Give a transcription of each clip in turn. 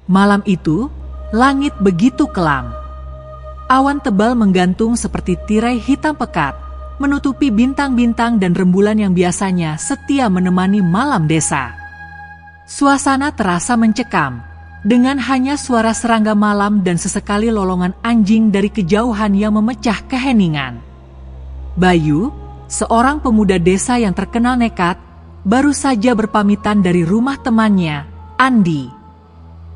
Malam itu, langit begitu kelam. Awan tebal menggantung seperti tirai hitam pekat, menutupi bintang-bintang dan rembulan yang biasanya setia menemani malam desa. Suasana terasa mencekam, dengan hanya suara serangga malam dan sesekali lolongan anjing dari kejauhan yang memecah keheningan. Bayu, seorang pemuda desa yang terkenal nekat, baru saja berpamitan dari rumah temannya, Andi.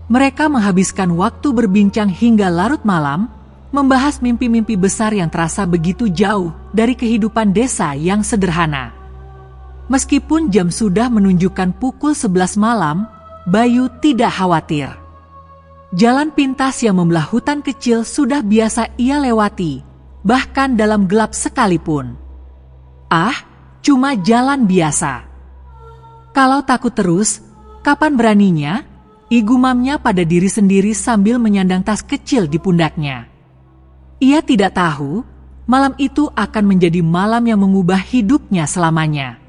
Mereka menghabiskan waktu berbincang hingga larut malam, membahas mimpi-mimpi besar yang terasa begitu jauh dari kehidupan desa yang sederhana. Meskipun jam sudah menunjukkan pukul 11 malam, Bayu tidak khawatir. Jalan pintas yang membelah hutan kecil sudah biasa ia lewati, bahkan dalam gelap sekalipun. Cuma jalan biasa. Kalau takut terus, kapan beraninya? Igumamnya pada diri sendiri sambil menyandang tas kecil di pundaknya. Ia tidak tahu, malam itu akan menjadi malam yang mengubah hidupnya selamanya.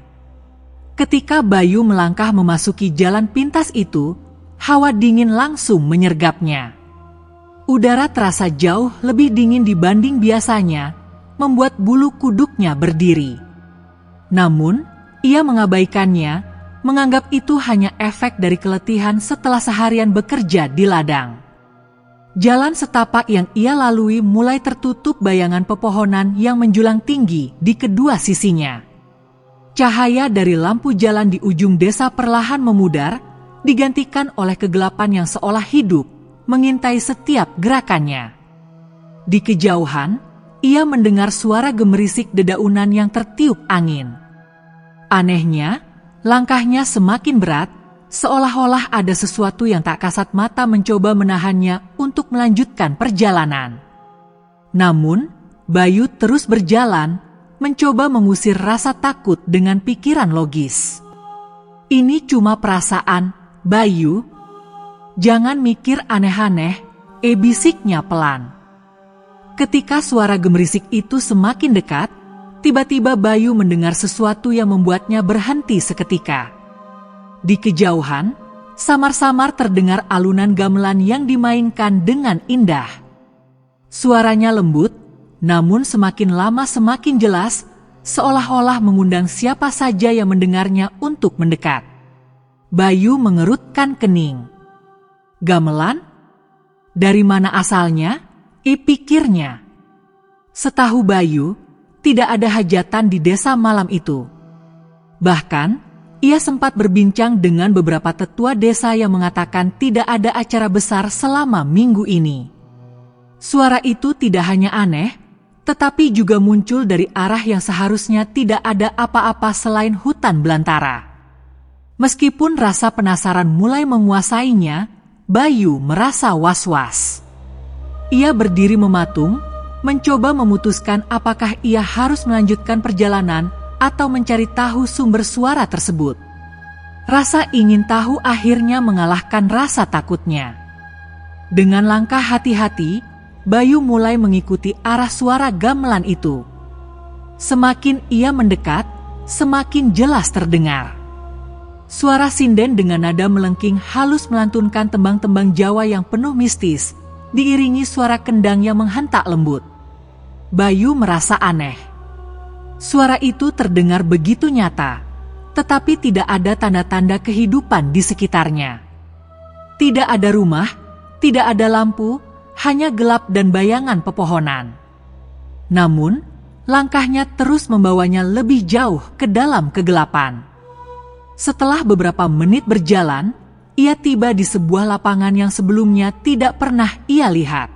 Ketika Bayu melangkah memasuki jalan pintas itu, hawa dingin langsung menyergapnya. Udara terasa jauh lebih dingin dibanding biasanya, membuat bulu kuduknya berdiri. Namun, ia mengabaikannya, menganggap itu hanya efek dari keletihan setelah seharian bekerja di ladang. Jalan setapak yang ia lalui mulai tertutup bayangan pepohonan yang menjulang tinggi di kedua sisinya. Cahaya dari lampu jalan di ujung desa perlahan memudar, digantikan oleh kegelapan yang seolah hidup, mengintai setiap gerakannya. Di kejauhan, ia mendengar suara gemerisik dedaunan yang tertiup angin. Anehnya, langkahnya semakin berat, seolah-olah ada sesuatu yang tak kasat mata mencoba menahannya untuk melanjutkan perjalanan. Namun, Bayu terus berjalan, mencoba mengusir rasa takut dengan pikiran logis. Ini cuma perasaan, Bayu. Jangan mikir aneh-aneh, bisiknya pelan. Ketika suara gemerisik itu semakin dekat, tiba-tiba Bayu mendengar sesuatu yang membuatnya berhenti seketika. Di kejauhan, samar-samar terdengar alunan gamelan yang dimainkan dengan indah. Suaranya lembut, namun semakin lama semakin jelas, seolah-olah mengundang siapa saja yang mendengarnya untuk mendekat. Bayu mengerutkan kening. Gamelan? Dari mana asalnya? Pikirnya. Setahu Bayu, tidak ada hajatan di desa malam itu. Bahkan, ia sempat berbincang dengan beberapa tetua desa yang mengatakan tidak ada acara besar selama minggu ini. Suara itu tidak hanya aneh, tetapi juga muncul dari arah yang seharusnya tidak ada apa-apa selain hutan belantara. Meskipun rasa penasaran mulai menguasainya, Bayu merasa was-was. Ia berdiri mematung, mencoba memutuskan apakah ia harus melanjutkan perjalanan atau mencari tahu sumber suara tersebut. Rasa ingin tahu akhirnya mengalahkan rasa takutnya. Dengan langkah hati-hati, Bayu mulai mengikuti arah suara gamelan itu. Semakin ia mendekat, semakin jelas terdengar. Suara sinden dengan nada melengking halus melantunkan tembang-tembang Jawa yang penuh mistis, diiringi suara kendang yang menghentak lembut. Bayu merasa aneh. Suara itu terdengar begitu nyata, tetapi tidak ada tanda-tanda kehidupan di sekitarnya. Tidak ada rumah, tidak ada lampu, hanya gelap dan bayangan pepohonan. Namun, langkahnya terus membawanya lebih jauh ke dalam kegelapan. Setelah beberapa menit berjalan, ia tiba di sebuah lapangan yang sebelumnya tidak pernah ia lihat.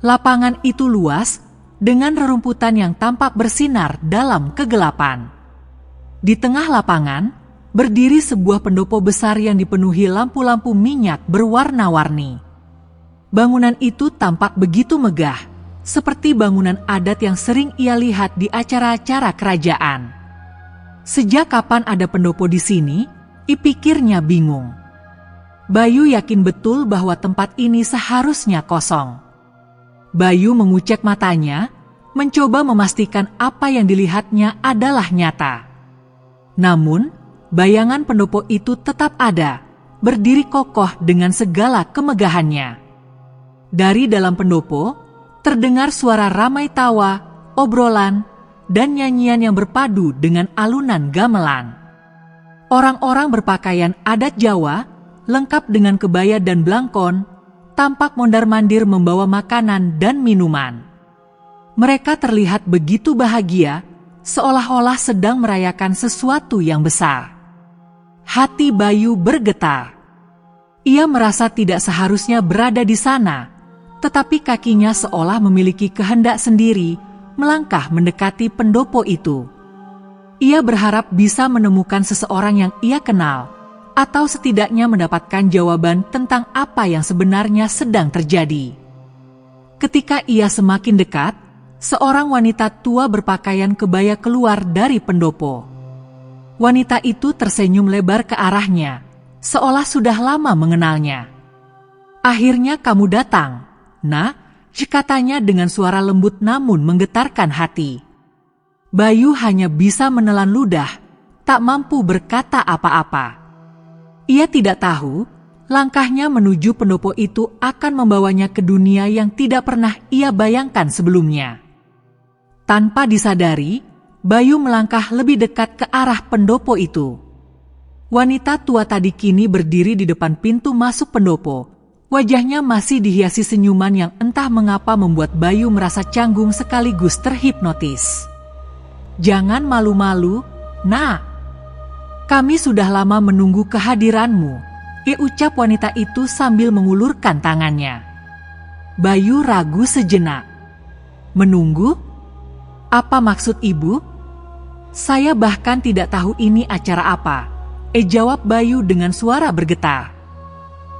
Lapangan itu luas, dengan rerumputan yang tampak bersinar dalam kegelapan. Di tengah lapangan, berdiri sebuah pendopo besar yang dipenuhi lampu-lampu minyak berwarna-warni. Bangunan itu tampak begitu megah, seperti bangunan adat yang sering ia lihat di acara-acara kerajaan. Sejak kapan ada pendopo di sini? Pikirnya bingung. Bayu yakin betul bahwa tempat ini seharusnya kosong. Bayu mengucek matanya, mencoba memastikan apa yang dilihatnya adalah nyata. Namun, bayangan pendopo itu tetap ada, berdiri kokoh dengan segala kemegahannya. Dari dalam pendopo, terdengar suara ramai tawa, obrolan, dan nyanyian yang berpadu dengan alunan gamelan. Orang-orang berpakaian adat Jawa, lengkap dengan kebaya dan blangkon, tampak mondar-mandir membawa makanan dan minuman. Mereka terlihat begitu bahagia, seolah-olah sedang merayakan sesuatu yang besar. Hati Bayu bergetar. Ia merasa tidak seharusnya berada di sana, tetapi kakinya seolah memiliki kehendak sendiri melangkah mendekati pendopo itu. Ia berharap bisa menemukan seseorang yang ia kenal, atau setidaknya mendapatkan jawaban tentang apa yang sebenarnya sedang terjadi. Ketika ia semakin dekat, seorang wanita tua berpakaian kebaya keluar dari pendopo. Wanita itu tersenyum lebar ke arahnya, seolah sudah lama mengenalnya. "Akhirnya kamu datang, Nak," katanya dengan suara lembut namun menggetarkan hati. Bayu hanya bisa menelan ludah, tak mampu berkata apa-apa. Ia tidak tahu, langkahnya menuju pendopo itu akan membawanya ke dunia yang tidak pernah ia bayangkan sebelumnya. Tanpa disadari, Bayu melangkah lebih dekat ke arah pendopo itu. Wanita tua tadi kini berdiri di depan pintu masuk pendopo. Wajahnya masih dihiasi senyuman yang entah mengapa membuat Bayu merasa canggung sekaligus terhipnotis. "Jangan malu-malu, Nak. Kami sudah lama menunggu kehadiranmu," ucap wanita itu sambil mengulurkan tangannya. Bayu ragu sejenak. "Menunggu? Apa maksud ibu?" "Saya bahkan tidak tahu ini acara apa," jawab Bayu dengan suara bergetar.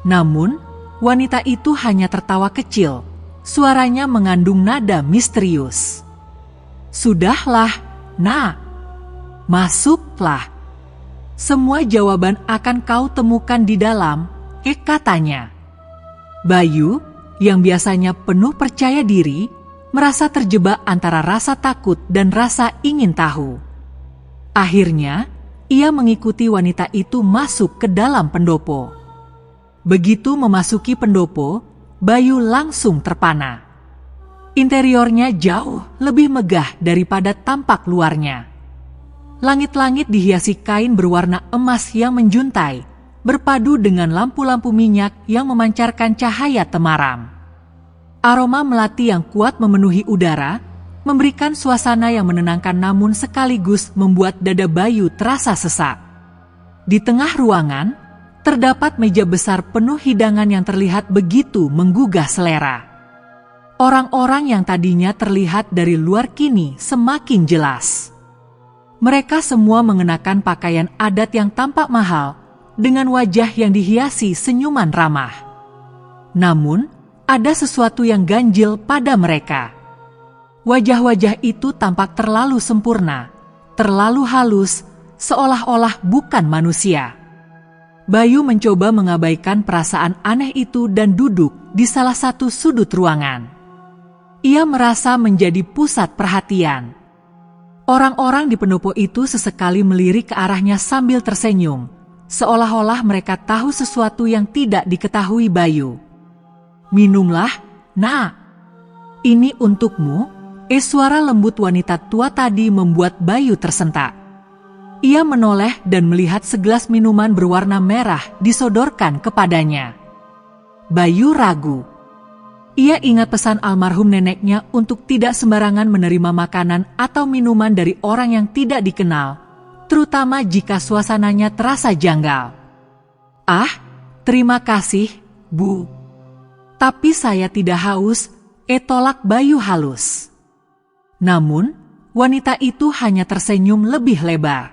Namun, wanita itu hanya tertawa kecil. Suaranya mengandung nada misterius. "Sudahlah, Nak. Masuklah. Semua jawaban akan kau temukan di dalam," katanya. Bayu, yang biasanya penuh percaya diri, merasa terjebak antara rasa takut dan rasa ingin tahu. Akhirnya, ia mengikuti wanita itu masuk ke dalam pendopo. Begitu memasuki pendopo, Bayu langsung terpana. Interiornya jauh lebih megah daripada tampak luarnya. Langit-langit dihiasi kain berwarna emas yang menjuntai, berpadu dengan lampu-lampu minyak yang memancarkan cahaya temaram. Aroma melati yang kuat memenuhi udara, memberikan suasana yang menenangkan namun sekaligus membuat dada Bayu terasa sesak. Di tengah ruangan, terdapat meja besar penuh hidangan yang terlihat begitu menggugah selera. Orang-orang yang tadinya terlihat dari luar kini semakin jelas. Mereka semua mengenakan pakaian adat yang tampak mahal, dengan wajah yang dihiasi senyuman ramah. Namun, ada sesuatu yang ganjil pada mereka. Wajah-wajah itu tampak terlalu sempurna, terlalu halus, seolah-olah bukan manusia. Bayu mencoba mengabaikan perasaan aneh itu dan duduk di salah satu sudut ruangan. Ia merasa menjadi pusat perhatian. Orang-orang di pendopo itu sesekali melirik ke arahnya sambil tersenyum, seolah-olah mereka tahu sesuatu yang tidak diketahui Bayu. "Minumlah, Nak. Ini untukmu," suara lembut wanita tua tadi membuat Bayu tersentak. Ia menoleh dan melihat segelas minuman berwarna merah disodorkan kepadanya. Bayu ragu. Ia ingat pesan almarhum neneknya untuk tidak sembarangan menerima makanan atau minuman dari orang yang tidak dikenal, terutama jika suasananya terasa janggal. "Ah, terima kasih, Bu. Tapi saya tidak haus," tolak Bayu halus. Namun, wanita itu hanya tersenyum lebih lebar.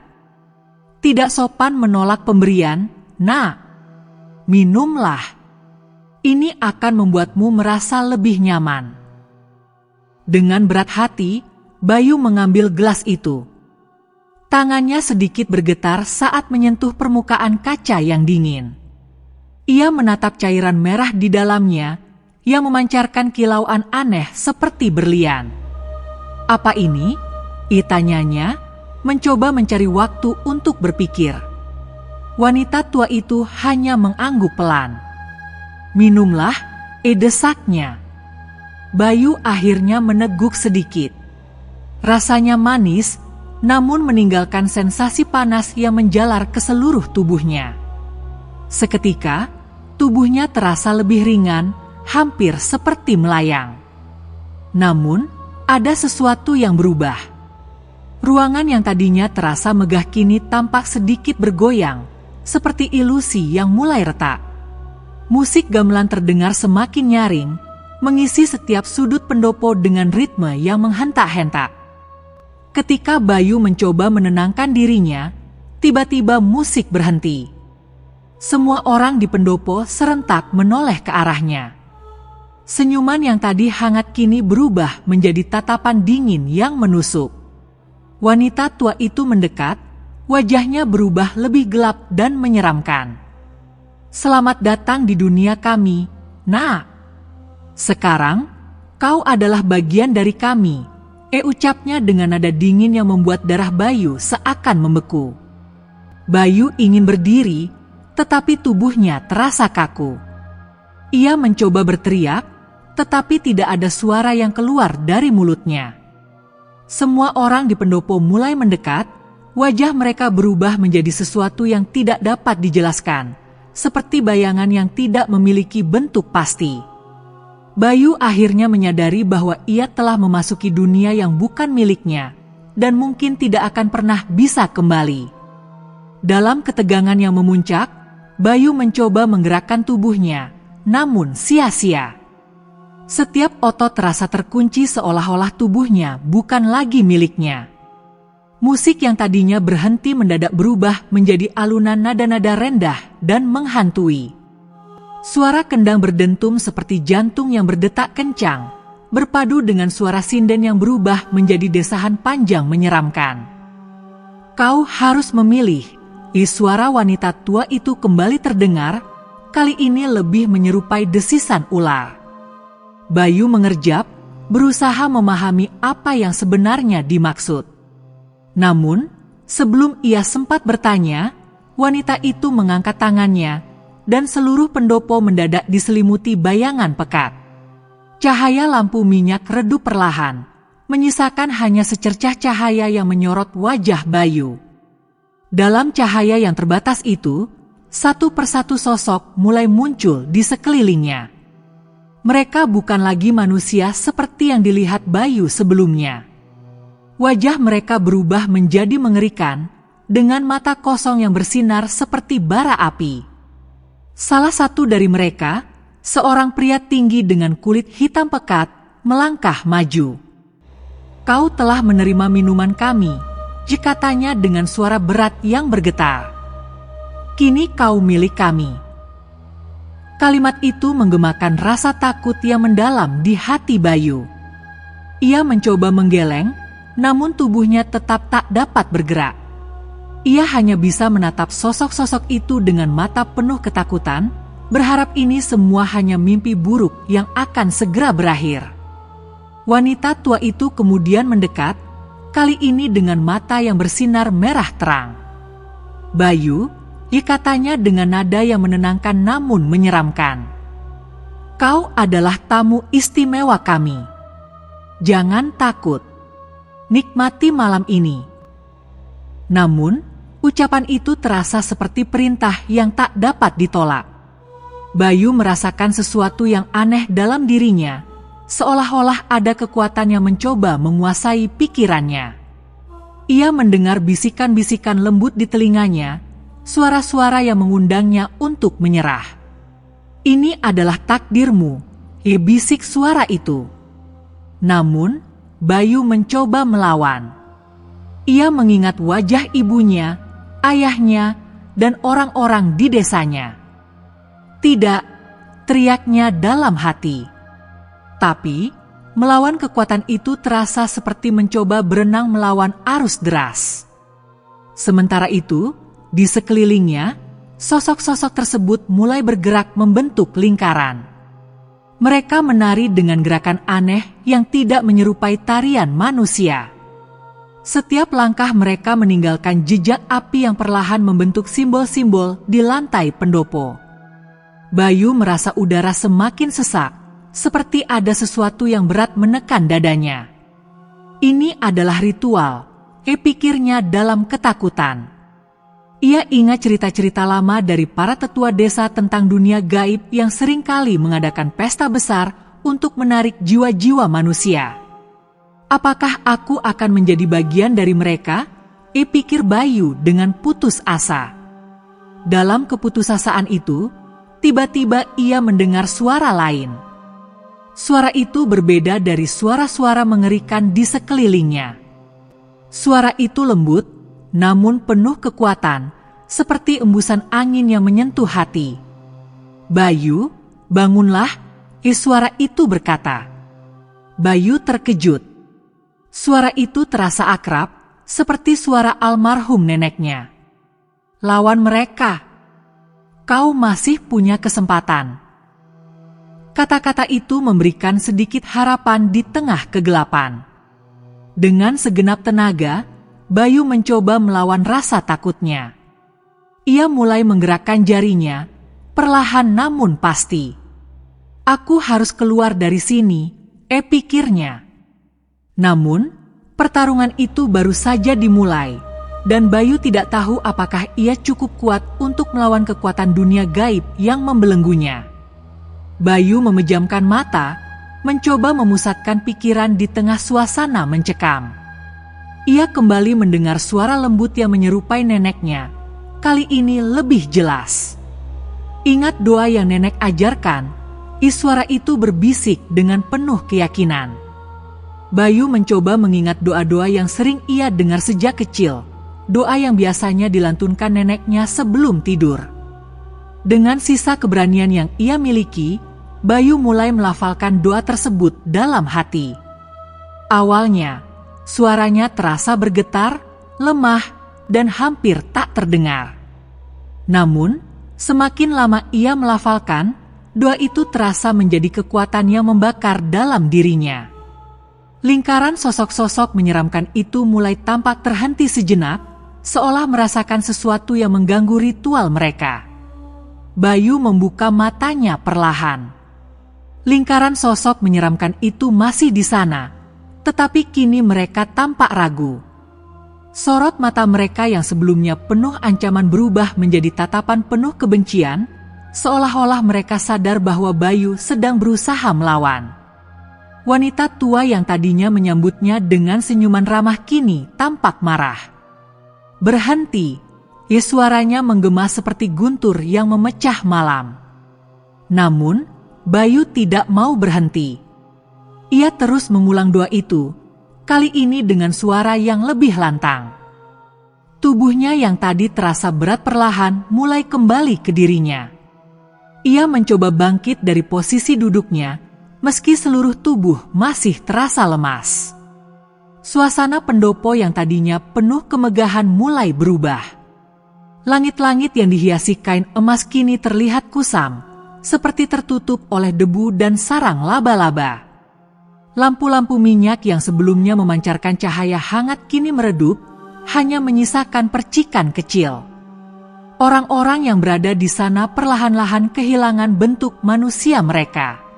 "Tidak sopan menolak pemberian, Nak. Minumlah. Ini akan membuatmu merasa lebih nyaman." Dengan berat hati, Bayu mengambil gelas itu. Tangannya sedikit bergetar saat menyentuh permukaan kaca yang dingin. Ia menatap cairan merah di dalamnya, yang memancarkan kilauan aneh seperti berlian. "Apa ini?" tanyanya, mencoba mencari waktu untuk berpikir. Wanita tua itu hanya mengangguk pelan. "Minumlah," desaknya. Bayu akhirnya meneguk sedikit. Rasanya manis, namun meninggalkan sensasi panas yang menjalar ke seluruh tubuhnya. Seketika, tubuhnya terasa lebih ringan, hampir seperti melayang. Namun, ada sesuatu yang berubah. Ruangan yang tadinya terasa megah kini tampak sedikit bergoyang, seperti ilusi yang mulai retak. Musik gamelan terdengar semakin nyaring, mengisi setiap sudut pendopo dengan ritme yang menghentak-hentak. Ketika Bayu mencoba menenangkan dirinya, tiba-tiba musik berhenti. Semua orang di pendopo serentak menoleh ke arahnya. Senyuman yang tadi hangat kini berubah menjadi tatapan dingin yang menusuk. Wanita tua itu mendekat, wajahnya berubah lebih gelap dan menyeramkan. "Selamat datang di dunia kami, Nak. Sekarang, kau adalah bagian dari kami," ucapnya dengan nada dingin yang membuat darah Bayu seakan membeku. Bayu ingin berdiri, tetapi tubuhnya terasa kaku. Ia mencoba berteriak, tetapi tidak ada suara yang keluar dari mulutnya. Semua orang di pendopo mulai mendekat, wajah mereka berubah menjadi sesuatu yang tidak dapat dijelaskan, seperti bayangan yang tidak memiliki bentuk pasti. Bayu akhirnya menyadari bahwa ia telah memasuki dunia yang bukan miliknya, dan mungkin tidak akan pernah bisa kembali. Dalam ketegangan yang memuncak, Bayu mencoba menggerakkan tubuhnya, namun sia-sia. Setiap otot terasa terkunci seolah-olah tubuhnya bukan lagi miliknya. Musik yang tadinya berhenti mendadak berubah menjadi alunan nada-nada rendah dan menghantui. Suara kendang berdentum seperti jantung yang berdetak kencang, berpadu dengan suara sinden yang berubah menjadi desahan panjang menyeramkan. "Kau harus memilih," suara wanita tua itu kembali terdengar, kali ini lebih menyerupai desisan ular. Bayu mengerjap, berusaha memahami apa yang sebenarnya dimaksud. Namun, sebelum ia sempat bertanya, wanita itu mengangkat tangannya, dan seluruh pendopo mendadak diselimuti bayangan pekat. Cahaya lampu minyak redup perlahan, menyisakan hanya secercah cahaya yang menyorot wajah Bayu. Dalam cahaya yang terbatas itu, satu persatu sosok mulai muncul di sekelilingnya. Mereka bukan lagi manusia seperti yang dilihat Bayu sebelumnya. Wajah mereka berubah menjadi mengerikan, dengan mata kosong yang bersinar seperti bara api. Salah satu dari mereka, seorang pria tinggi dengan kulit hitam pekat, melangkah maju. "Kau telah menerima minuman kami," katanya dengan suara berat yang bergetar. "Kini kau milik kami." Kalimat itu menggemakan rasa takut yang mendalam di hati Bayu. Ia mencoba menggeleng, namun tubuhnya tetap tak dapat bergerak. Ia hanya bisa menatap sosok-sosok itu dengan mata penuh ketakutan, berharap ini semua hanya mimpi buruk yang akan segera berakhir. Wanita tua itu kemudian mendekat, kali ini dengan mata yang bersinar merah terang. "Bayu," katanya dengan nada yang menenangkan namun menyeramkan. "Kau adalah tamu istimewa kami. Jangan takut. Nikmati malam ini." Namun, ucapan itu terasa seperti perintah yang tak dapat ditolak. Bayu merasakan sesuatu yang aneh dalam dirinya, seolah-olah ada kekuatan yang mencoba menguasai pikirannya. Ia mendengar bisikan-bisikan lembut di telinganya, suara-suara yang mengundangnya untuk menyerah. "Ini adalah takdirmu," bisik suara itu. Namun, Bayu mencoba melawan. Ia mengingat wajah ibunya, ayahnya, dan orang-orang di desanya. "Tidak," teriaknya dalam hati. Tapi, melawan kekuatan itu terasa seperti mencoba berenang melawan arus deras. Sementara itu, di sekelilingnya, sosok-sosok tersebut mulai bergerak membentuk lingkaran. Mereka menari dengan gerakan aneh yang tidak menyerupai tarian manusia. Setiap langkah mereka meninggalkan jejak api yang perlahan membentuk simbol-simbol di lantai pendopo. Bayu merasa udara semakin sesak, seperti ada sesuatu yang berat menekan dadanya. Ini adalah ritual, pikirnya dalam ketakutan. Ia ingat cerita-cerita lama dari para tetua desa tentang dunia gaib yang seringkali mengadakan pesta besar untuk menarik jiwa-jiwa manusia. Apakah aku akan menjadi bagian dari mereka? Pikir Bayu dengan putus asa. Dalam keputusasaan itu, tiba-tiba ia mendengar suara lain. Suara itu berbeda dari suara-suara mengerikan di sekelilingnya. Suara itu lembut, namun penuh kekuatan, seperti embusan angin yang menyentuh hati. "Bayu, bangunlah," suara itu berkata. Bayu terkejut. Suara itu terasa akrab, seperti suara almarhum neneknya. "Lawan mereka. Kau masih punya kesempatan." Kata-kata itu memberikan sedikit harapan di tengah kegelapan. Dengan segenap tenaga, Bayu mencoba melawan rasa takutnya. Ia mulai menggerakkan jarinya, perlahan namun pasti. "Aku harus keluar dari sini," pikirnya. Namun, pertarungan itu baru saja dimulai, dan Bayu tidak tahu apakah ia cukup kuat untuk melawan kekuatan dunia gaib yang membelenggunya. Bayu memejamkan mata, mencoba memusatkan pikiran di tengah suasana mencekam. Ia kembali mendengar suara lembut yang menyerupai neneknya, kali ini lebih jelas. Ingat doa yang nenek ajarkan, suara itu berbisik dengan penuh keyakinan. Bayu mencoba mengingat doa-doa yang sering ia dengar sejak kecil, doa yang biasanya dilantunkan neneknya sebelum tidur. Dengan sisa keberanian yang ia miliki, Bayu mulai melafalkan doa tersebut dalam hati. Awalnya, suaranya terasa bergetar, lemah, dan hampir tak terdengar. Namun, semakin lama ia melafalkan, doa itu terasa menjadi kekuatan yang membakar dalam dirinya. Lingkaran sosok-sosok menyeramkan itu mulai tampak terhenti sejenak, seolah merasakan sesuatu yang mengganggu ritual mereka. Bayu membuka matanya perlahan. Lingkaran sosok menyeramkan itu masih di sana, tetapi kini mereka tampak ragu. Sorot mata mereka yang sebelumnya penuh ancaman berubah menjadi tatapan penuh kebencian, seolah-olah mereka sadar bahwa Bayu sedang berusaha melawan. Wanita tua yang tadinya menyambutnya dengan senyuman ramah kini tampak marah. "Berhenti!" suaranya menggema seperti guntur yang memecah malam. Namun, Bayu tidak mau berhenti. Ia terus mengulang doa itu, kali ini dengan suara yang lebih lantang. Tubuhnya yang tadi terasa berat perlahan mulai kembali ke dirinya. Ia mencoba bangkit dari posisi duduknya, meski seluruh tubuh masih terasa lemas. Suasana pendopo yang tadinya penuh kemegahan mulai berubah. Langit-langit yang dihiasi kain emas kini terlihat kusam, seperti tertutup oleh debu dan sarang laba-laba. Lampu-lampu minyak yang sebelumnya memancarkan cahaya hangat kini meredup, hanya menyisakan percikan kecil. Orang-orang yang berada di sana perlahan-lahan kehilangan bentuk manusia mereka.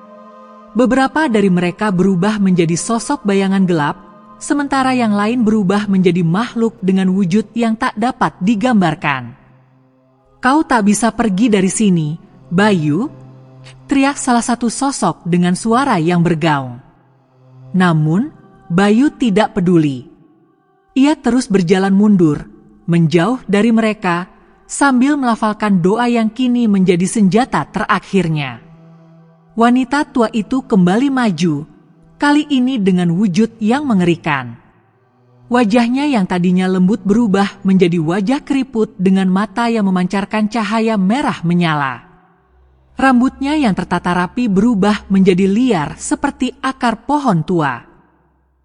Beberapa dari mereka berubah menjadi sosok bayangan gelap, sementara yang lain berubah menjadi makhluk dengan wujud yang tak dapat digambarkan. "Kau tak bisa pergi dari sini, Bayu," teriak salah satu sosok dengan suara yang bergaung. Namun, Bayu tidak peduli. Ia terus berjalan mundur, menjauh dari mereka, sambil melafalkan doa yang kini menjadi senjata terakhirnya. Wanita tua itu kembali maju, kali ini dengan wujud yang mengerikan. Wajahnya yang tadinya lembut berubah menjadi wajah keriput dengan mata yang memancarkan cahaya merah menyala. Rambutnya yang tertata rapi berubah menjadi liar seperti akar pohon tua.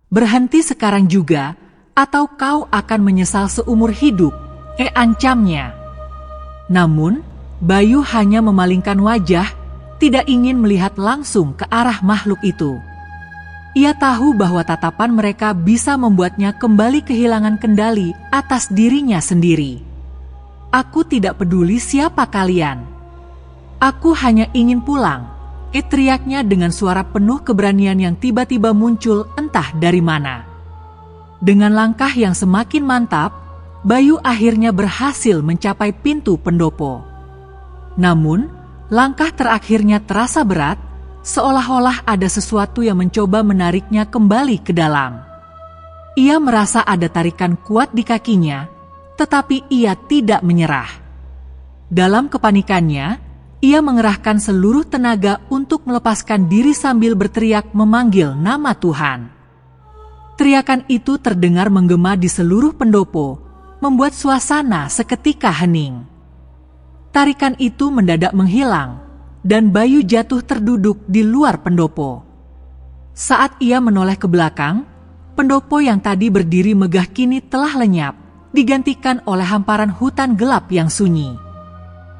"Berhenti sekarang juga, atau kau akan menyesal seumur hidup," ancamnya. Namun, Bayu hanya memalingkan wajah, tidak ingin melihat langsung ke arah makhluk itu. Ia tahu bahwa tatapan mereka bisa membuatnya kembali kehilangan kendali atas dirinya sendiri. "Aku tidak peduli siapa kalian. Aku hanya ingin pulang," teriaknya dengan suara penuh keberanian yang tiba-tiba muncul entah dari mana. Dengan langkah yang semakin mantap, Bayu akhirnya berhasil mencapai pintu pendopo. Namun, langkah terakhirnya terasa berat, seolah-olah ada sesuatu yang mencoba menariknya kembali ke dalam. Ia merasa ada tarikan kuat di kakinya, tetapi ia tidak menyerah. Dalam kepanikannya, ia mengerahkan seluruh tenaga untuk melepaskan diri sambil berteriak memanggil nama Tuhan. Teriakan itu terdengar menggema di seluruh pendopo, membuat suasana seketika hening. Tarikan itu mendadak menghilang, dan Bayu jatuh terduduk di luar pendopo. Saat ia menoleh ke belakang, pendopo yang tadi berdiri megah kini telah lenyap, digantikan oleh hamparan hutan gelap yang sunyi.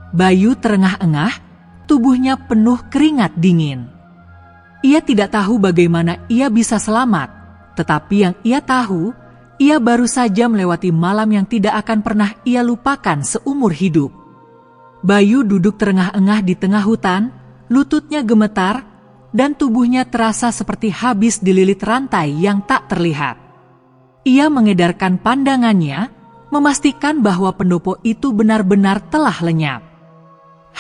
Bayu terengah-engah, tubuhnya penuh keringat dingin. Ia tidak tahu bagaimana ia bisa selamat, tetapi yang ia tahu, ia baru saja melewati malam yang tidak akan pernah ia lupakan seumur hidup. Bayu duduk terengah-engah di tengah hutan, lututnya gemetar, dan tubuhnya terasa seperti habis dililit rantai yang tak terlihat. Ia mengedarkan pandangannya, memastikan bahwa pendopo itu benar-benar telah lenyap.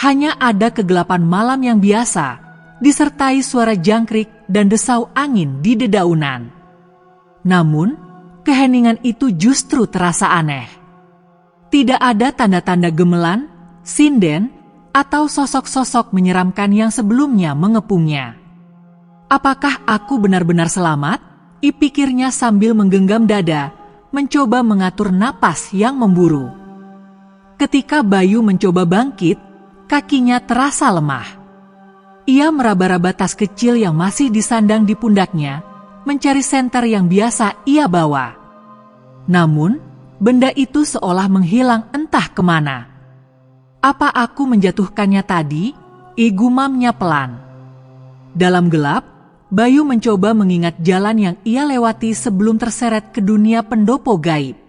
Hanya ada kegelapan malam yang biasa, disertai suara jangkrik dan desau angin di dedaunan. Namun, keheningan itu justru terasa aneh. Tidak ada tanda-tanda gemelan, sinden, atau sosok-sosok menyeramkan yang sebelumnya mengepungnya. "Apakah aku benar-benar selamat?" pikirnya sambil menggenggam dada, mencoba mengatur napas yang memburu. Ketika Bayu mencoba bangkit, kakinya terasa lemah. Ia meraba-raba tas kecil yang masih disandang di pundaknya, mencari senter yang biasa ia bawa. Namun, benda itu seolah menghilang entah kemana. "Apa aku menjatuhkannya tadi?" gumamnya pelan. Dalam gelap, Bayu mencoba mengingat jalan yang ia lewati sebelum terseret ke dunia pendopo gaib.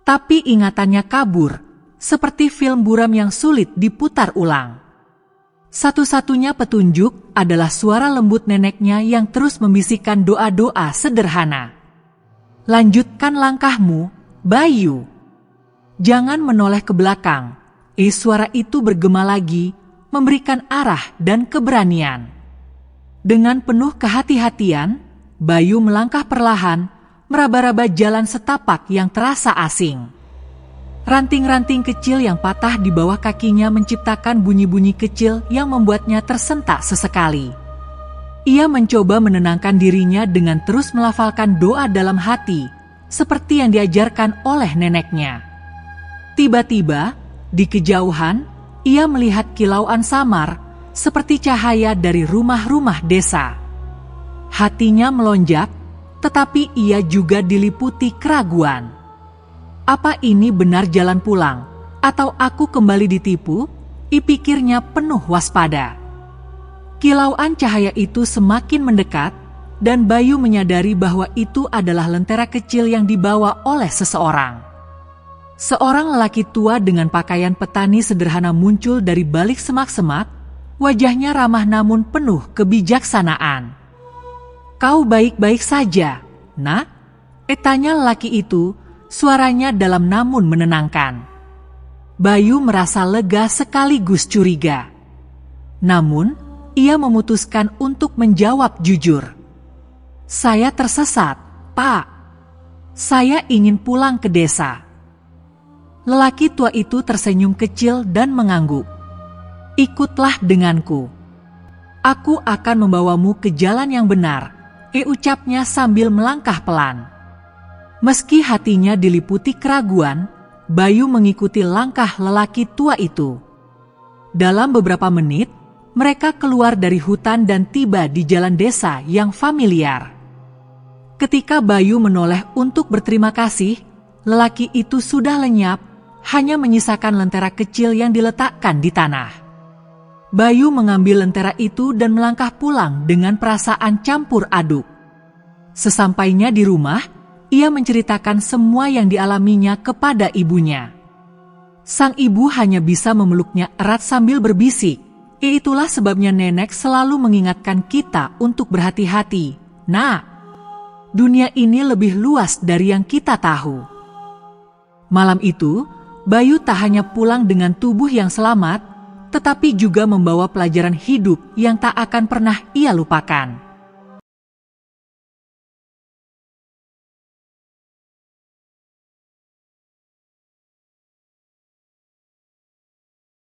Tapi ingatannya kabur, seperti film buram yang sulit diputar ulang. Satu-satunya petunjuk adalah suara lembut neneknya yang terus membisikkan doa-doa sederhana. "Lanjutkan langkahmu, Bayu. Jangan menoleh ke belakang." Suara itu bergema lagi, memberikan arah dan keberanian. Dengan penuh kehati-hatian, Bayu melangkah perlahan, meraba-raba jalan setapak yang terasa asing. Ranting-ranting kecil yang patah di bawah kakinya menciptakan bunyi-bunyi kecil yang membuatnya tersentak sesekali. Ia mencoba menenangkan dirinya dengan terus melafalkan doa dalam hati, seperti yang diajarkan oleh neneknya. Tiba-tiba, di kejauhan, ia melihat kilauan samar, seperti cahaya dari rumah-rumah desa. Hatinya melonjak, tetapi ia juga diliputi keraguan. Apa ini benar jalan pulang, atau aku kembali ditipu? Pikirnya penuh waspada. Kilauan cahaya itu semakin mendekat, dan Bayu menyadari bahwa itu adalah lentera kecil yang dibawa oleh seseorang. Seorang lelaki tua dengan pakaian petani sederhana muncul dari balik semak-semak, wajahnya ramah namun penuh kebijaksanaan. "Kau baik-baik saja, Nak?" tanya lelaki itu, suaranya dalam namun menenangkan. Bayu merasa lega sekaligus curiga. Namun, ia memutuskan untuk menjawab jujur. "Saya tersesat, Pak. Saya ingin pulang ke desa." Lelaki tua itu tersenyum kecil dan mengangguk. "Ikutlah denganku. Aku akan membawamu ke jalan yang benar," ucapnya sambil melangkah pelan. Meski hatinya diliputi keraguan, Bayu mengikuti langkah lelaki tua itu. Dalam beberapa menit, mereka keluar dari hutan dan tiba di jalan desa yang familiar. Ketika Bayu menoleh untuk berterima kasih, lelaki itu sudah lenyap, hanya menyisakan lentera kecil yang diletakkan di tanah. Bayu mengambil lentera itu dan melangkah pulang dengan perasaan campur aduk. Sesampainya di rumah, ia menceritakan semua yang dialaminya kepada ibunya. Sang ibu hanya bisa memeluknya erat sambil berbisik, "Itulah sebabnya nenek selalu mengingatkan kita untuk berhati-hati. Nak, dunia ini lebih luas dari yang kita tahu." Malam itu, Bayu tak hanya pulang dengan tubuh yang selamat, tetapi juga membawa pelajaran hidup yang tak akan pernah ia lupakan.